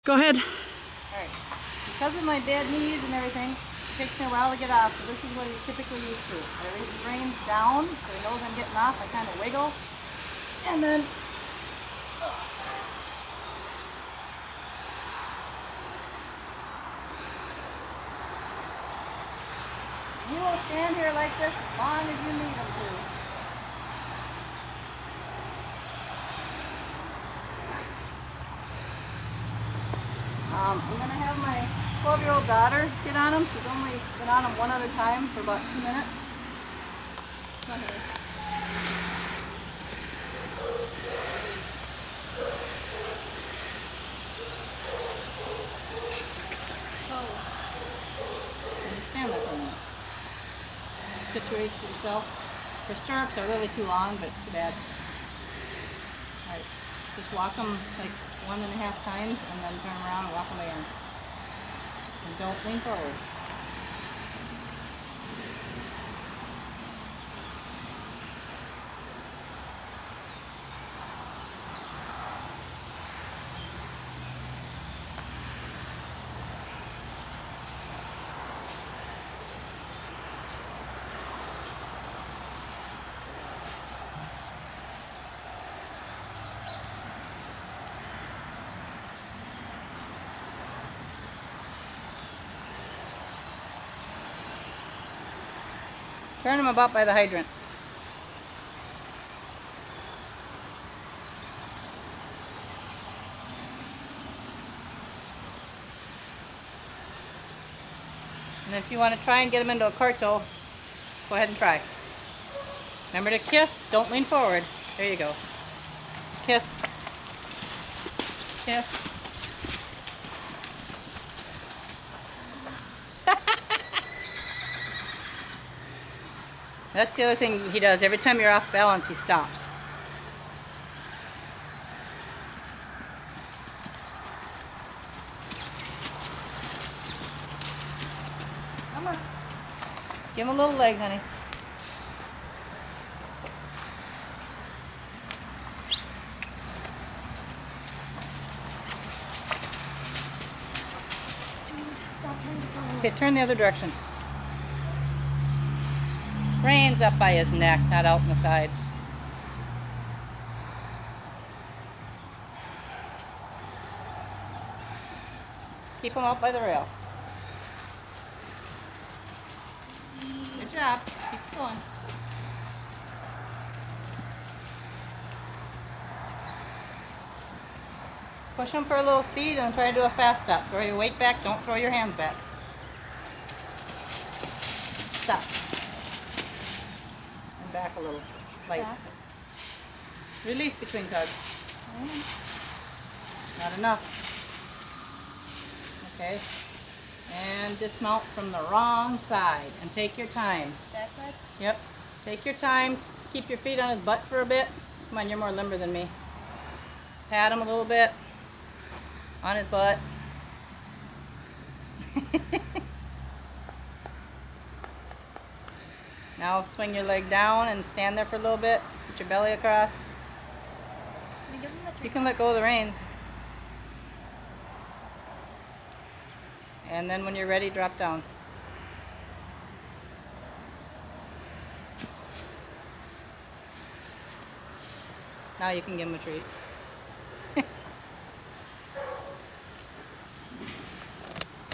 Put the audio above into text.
Go ahead. Alright. Because of my bad knees and everything, it takes me a while to get off, so this is what he's typically used to. I leave the reins down so he knows I'm getting off. I kind of wiggle. And then he will stand here like this as long as you need him to. I'm going to have my 12-year-old daughter get on him. She's only been on him one other time for about 2 minutes. Come on here. And just stand there for a minute. Situate yourself. Her stirrups are really too long, but too bad. Alright, just walk them like 1.5 times and then turn around and walk them again. And don't lean forward. Turn them about by the hydrant. And if you want to try and get them into a carto, go ahead and try. Remember to kiss, don't lean forward. There you go. Kiss. Kiss. That's the other thing he does. Every time you're off balance, he stops. Come on. Give him a little leg, honey. Okay, turn the other direction. Reins up by his neck, not out in the side. Keep him out by the rail. Good job. Keep going. Push him for a little speed and try to do a fast stop. Throw your weight back. Don't throw your hands back. Stop. And back a little. Light. Back. Release between tugs. Not enough. Okay. And dismount from the wrong side. And take your time. That side? Yep. Take your time. Keep your feet on his butt for a bit. Come on, you're more limber than me. Pat him a little bit. On his butt. Now swing your leg down and stand there for a little bit. Put your belly across. You can let go of the reins. And then when you're ready, drop down. Now you can give him a treat.